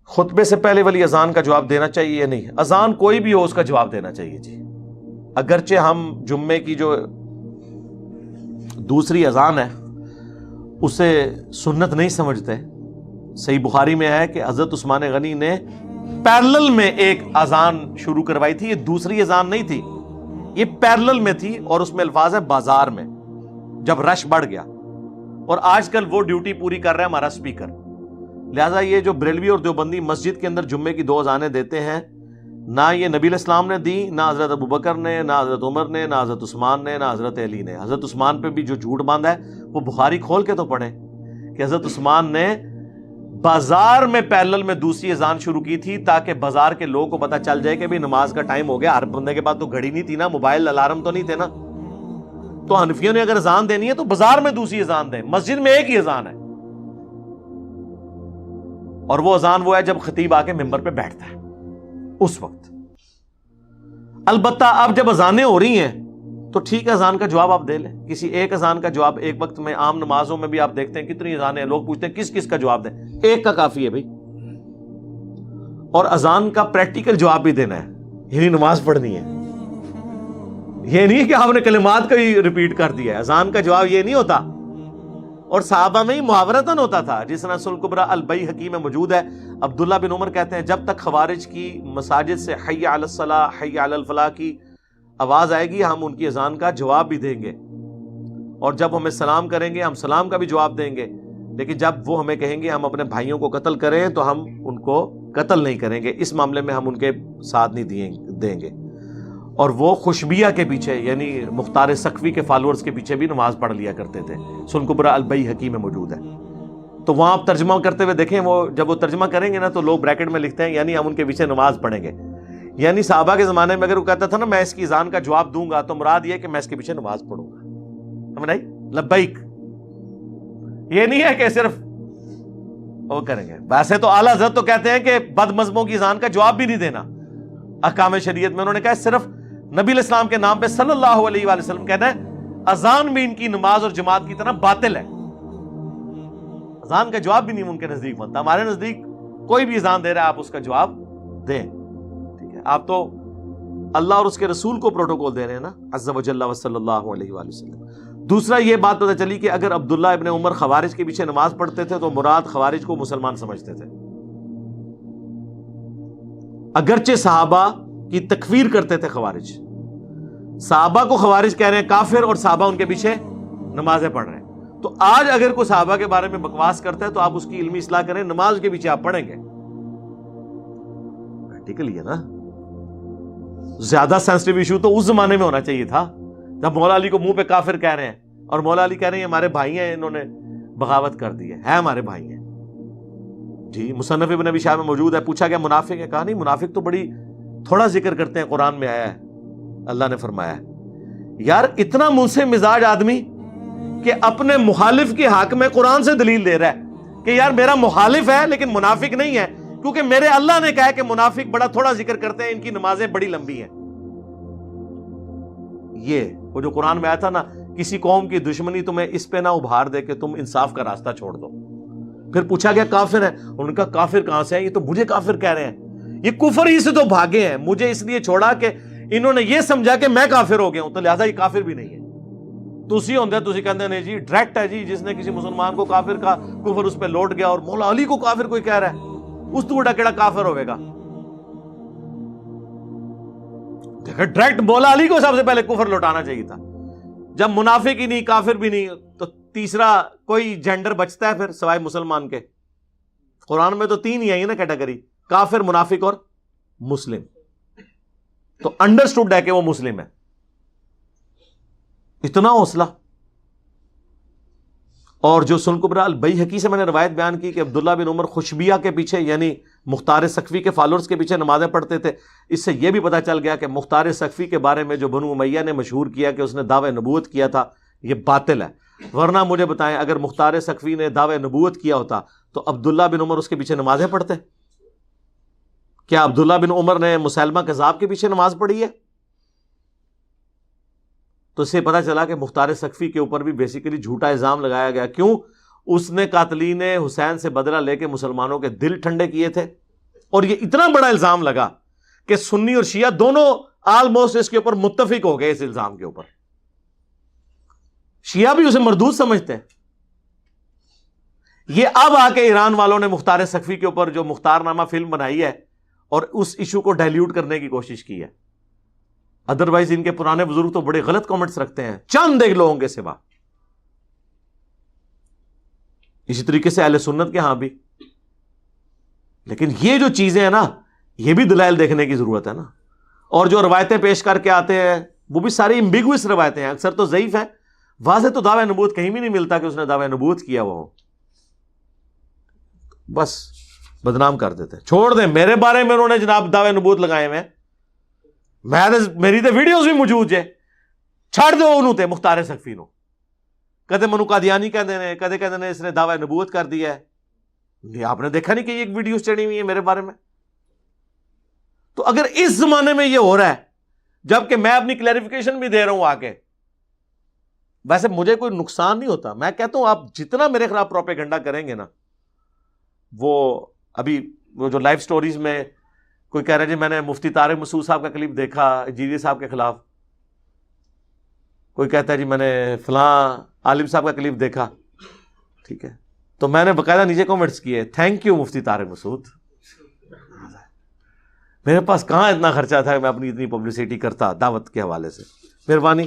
خطبے سے پہلے والی اذان کا جواب دینا چاہیے یا نہیں؟ اذان کوئی بھی ہو اس کا جواب دینا چاہیے جی. اگرچہ ہم جمعے کی جو دوسری اذان ہے اسے سنت نہیں سمجھتے. صحیح بخاری میں ہے کہ حضرت عثمان غنی نے پیرلل میں ایک اذان شروع کروائی تھی. یہ دوسری اذان نہیں تھی, یہ پیرلل میں تھی, اور اس میں الفاظ ہے بازار میں, جب رش بڑھ گیا. اور آج کل وہ ڈیوٹی پوری کر رہا ہے ہمارا اسپیکر. لہٰذا یہ جو بریلوی اور دیوبندی مسجد کے اندر جمعے کی 2 اذانیں دیتے ہیں, نہ یہ نبی علیہ السلام نے دی, نہ حضرت ابوبکر نے, نہ حضرت عمر نے, نہ حضرت عثمان نے, نہ حضرت علی نے. حضرت عثمان پہ بھی جو جھوٹ باندھا ہے وہ بخاری کھول کے تو پڑھے کہ حضرت عثمان نے بازار میں پیرلل میں دوسری اذان شروع کی تھی تاکہ بازار کے لوگوں کو پتہ چل جائے کہ بھی نماز کا ٹائم ہو گیا. ہر بندے کے پاس تو گھڑی نہیں تھی نا, موبائل الارم تو نہیں تھے نا. تو حنفیوں نے اگر اذان دینی ہے تو بازار میں دوسری اذان دیں, مسجد میں ایک ہی اذان ہے. اور وہ اذان وہ ہے جب خطیب آ کے ممبر پہ بیٹھتا ہے اس وقت. البتہ اب جب اذانیں ہو رہی ہیں تو ٹھیک ہے, اذان کا جواب آپ دے لیں. کسی ایک اذان کا جواب ایک وقت میں, عام نمازوں میں بھی آپ دیکھتے ہیں کتنی اذانیں ہیں, لوگ پوچھتے ہیں کس کس کا جواب دیں. ایک کا کافی ہے بھائی. اور اذان کا پریکٹیکل جواب بھی دینا ہے, یعنی نماز پڑھنی ہے. یہ نہیں کہ آپ نے کلمات کا ہی ریپیٹ کر دیا ہے. اذان کا جواب یہ نہیں ہوتا. اور صحابہ میں ہی محاورتاً ہوتا تھا, جس طرح سنن کبریٰ البیہقی میں موجود ہے. عبداللہ بن عمر کہتے ہیں جب تک خوارج کی مساجد سے حی علی الصلاح حی علی الفلاح کی آواز آئے گی ہم ان کی اذان کا جواب بھی دیں گے, اور جب ہمیں سلام کریں گے ہم سلام کا بھی جواب دیں گے. لیکن جب وہ ہمیں کہیں گے ہم اپنے بھائیوں کو قتل کریں تو ہم ان کو قتل نہیں کریں گے, اس معاملے میں ہم ان کے ساتھ نہیں دیں گے. اور وہ خوشبیہ کے پیچھے, یعنی مختار سقفی کے فالورز کے پیچھے بھی نماز پڑھ لیا کرتے تھے. سنن کبریٰ البیہقی میں موجود ہے. تو وہاں آپ ترجمہ کرتے ہوئے دیکھیں, وہ جب وہ ترجمہ کریں گے نا تو لوگ بریکٹ میں لکھتے ہیں یعنی ہم ان کے پیچھے نماز پڑھیں گے. یعنی صحابہ کے زمانے میں اگر وہ کہتا تھا نا میں اس کی اذان کا جواب دوں گا تو مراد یہ کہ میں اس کے پیچھے نماز پڑھوں گا. سمجھ آئی؟ لبیک یہ نہیں ہے کہ صرف وہ کریں گے. ویسے تو اعلیٰ حضرت تو کہتے ہیں کہ بد مذہبوں کی اذان کا جواب بھی نہیں دینا. احکام شریعت میں انہوں نے کہا صرف نبی علیہ السلام کے نام پہ صلی اللہ علیہ وآلہ وسلم کہنا ہے. اذان بھی ان کی نماز اور جماعت کی طرح باطل ہے. اذان کا جواب بھی نہیں ان کے نزدیک بنتا. ہمارے نزدیک کوئی بھی اذان دے رہا ہے آپ اس کا جواب دیں. ٹھیک ہے, آپ تو اللہ اور اس کے رسول کو پروٹوکول دے رہے ہیں نا, عز و جل و صلی اللہ علیہ وآلہ وسلم. دوسرا یہ بات پتہ چلی کہ اگر عبداللہ ابن عمر خوارج کے پیچھے نماز پڑھتے تھے تو مراد خوارج کو مسلمان سمجھتے تھے. اگرچہ صحابہ کی تکفیر کرتے تھے خوارج, صحابہ کو خوارج کہہ رہے ہیں کافر, اور صحابہ ان کے پیچھے نمازیں پڑھ رہے ہیں. تو آج اگر کوئی صحابہ کے بارے میں بکواس کرتا ہے تو آپ اس کی علمی اصلاح کریں, نماز کے پیچھے آپ پڑھیں گے. پریکٹیکلی ہے نا. زیادہ سینسٹیو ایشو تو اس زمانے میں ہونا چاہیے تھا جب مولا علی کو منہ پہ کافر کہہ رہے ہیں, اور مولا علی کہہ رہے ہیں ہمارے بھائی ہیں, انہوں نے بغاوت کر دی ہے ہمارے بھائی ہیں. جی مصنف ابن ابی شیبہ میں موجود ہے. پوچھا گیا منافق ہے, کہا نہیں منافق تو بڑی تھوڑا ذکر کرتے ہیں, قرآن میں آیا ہے, اللہ نے فرمایا ہے. یار اتنا منہ سے مزاج آدمی کہ اپنے مخالف کے حق میں قرآن سے دلیل دے رہا ہے کہ یار میرا مخالف ہے لیکن منافق نہیں ہے, کیونکہ میرے اللہ نے کہا ہے کہ منافق بڑا تھوڑا ذکر کرتے ہیں, ان کی نمازیں بڑی لمبی ہیں. یہ وہ جو قرآن میں آیا تھا نا, کسی قوم کی دشمنی تمہیں اس پہ نہ ابھار دے کہ تم انصاف کا راستہ چھوڑ دو. پھر پوچھا گیا کافر ہے, انہوں نے کہا کافر کہاں سے ہیں, یہ تو مجھے کافر کہہ رہے ہیں, یہ کفر ہی سے تو بھاگے ہیں, مجھے اس لیے چھوڑا کہ انہوں نے یہ سمجھا کہ میں کافر ہو گیا ہوں, تو لہذا یہ کافر بھی نہیں ہے. تسی ہوندے تسی کہندے نہیں جی ڈائریکٹ ہے جی, جس نے کسی مسلمان کو کافر کا کفر اس پہ لوٹ گیا, اور مولا علی کو کافر کوئی کہہ رہا ہے, اس تو بڑا کیڑا کافر ہوئے گا. دیکھیں ڈائریکٹ مولا علی کو سب سے پہلے کفر لوٹانا چاہیے تھا. جب منافق ہی نہیں کافر بھی نہیں تو تیسرا کوئی جینڈر بچتا ہے پھر سوائے مسلمان کے؟ قرآن میں تو 3 ہی آئی نا کیٹیگری, کافر, منافق اور مسلم. تو انڈرسٹوڈ ہے کہ وہ مسلم ہے. اتنا حوصلہ. اور جو سنن کبریٰ البیہقی سے میں نے روایت بیان کی کہ عبداللہ بن عمر خوشبیہ کے پیچھے یعنی مختار سقفی کے فالورز کے پیچھے نمازیں پڑھتے تھے, اس سے یہ بھی پتہ چل گیا کہ مختار سقفی کے بارے میں جو بنو امیہ نے مشہور کیا کہ اس نے دعوی نبوت کیا تھا, یہ باطل ہے. ورنہ مجھے بتائیں اگر مختار سقفی نے دعوی نبوت کیا ہوتا تو عبداللہ بن عمر اس کے پیچھے نمازیں پڑھتے؟ کیا عبداللہ بن عمر نے مسیلمہ کذاب کے پیچھے نماز پڑھی ہے؟ تو اس سے پتہ چلا کہ مختار سقفی کے اوپر بھی بیسیکلی جھوٹا الزام لگایا گیا. کیوں؟ اس نے قاتلین حسین سے بدلہ لے کے مسلمانوں کے دل ٹھنڈے کیے تھے, اور یہ اتنا بڑا الزام لگا کہ سنی اور شیعہ دونوں آلموسٹ اس کے اوپر متفق ہو گئے اس الزام کے اوپر. شیعہ بھی اسے مردود سمجھتے ہیں. یہ اب آ کے ایران والوں نے مختار سقفی کے اوپر جو مختار نامہ فلم بنائی ہے اور اس ایشو کو ڈائلیوٹ کرنے کی کوشش کی ہے. ادروائز ان کے پرانے بزرگ تو بڑے غلط کامنٹس رکھتے ہیں چند ایک لوگوں کے سوا. اسی طریقے سے اہل سنت کے ہاں بھی. لیکن یہ جو چیزیں ہیں نا, یہ بھی دلائل دیکھنے کی ضرورت ہے نا. اور جو روایتیں پیش کر کے آتے ہیں وہ بھی ساری امبیگوس روایتیں ہیں, اکثر تو ضعیف ہیں. واضح تو دعوی نبوت کہیں بھی نہیں ملتا کہ اس نے دعوی نبوت کیا وہ ہو. بس بدنام کر دیتے. چھوڑ دیں, میرے بارے میں انہوں نے جناب دعوی نبوت لگائے ہوئے, میری تو ویڈیوز بھی موجود ہے. چھڑ دو انہوں تے مختار سقفی نو, کدے منو قادیانی کہہ دینے, کدے کہہ دینے اس نے دعوی نبوت کر دیا ہے. یہ آپ نے دیکھا نہیں کہ یہ ایک ویڈیوز چڑھی ہوئی ہے میرے بارے میں. تو اگر اس زمانے میں یہ ہو رہا ہے, جبکہ میں اپنی کلیریفیکیشن بھی دے رہا ہوں آ کے, ویسے مجھے کوئی نقصان نہیں ہوتا. میں کہتا ہوں آپ جتنا میرے خلاف پروپیگنڈا کریں گے نا, وہ ابھی وہ جو لائف سٹوریز میں کوئی کہہ رہا ہے جی میں نے مفتی طارق مسعود صاحب کا کلپ دیکھا جیری صاحب کے خلاف, کوئی کہتا ہے جی میں نے فلاں عالم صاحب کا کلپ دیکھا. ٹھیک ہے, تو میں نے باقاعدہ نیچے کامنٹس کیے, تھینک یو مفتی طارق مسعود. میرے پاس کہاں اتنا خرچہ تھا کہ میں اپنی اتنی پبلسٹی کرتا دعوت کے حوالے سے. مہربانی.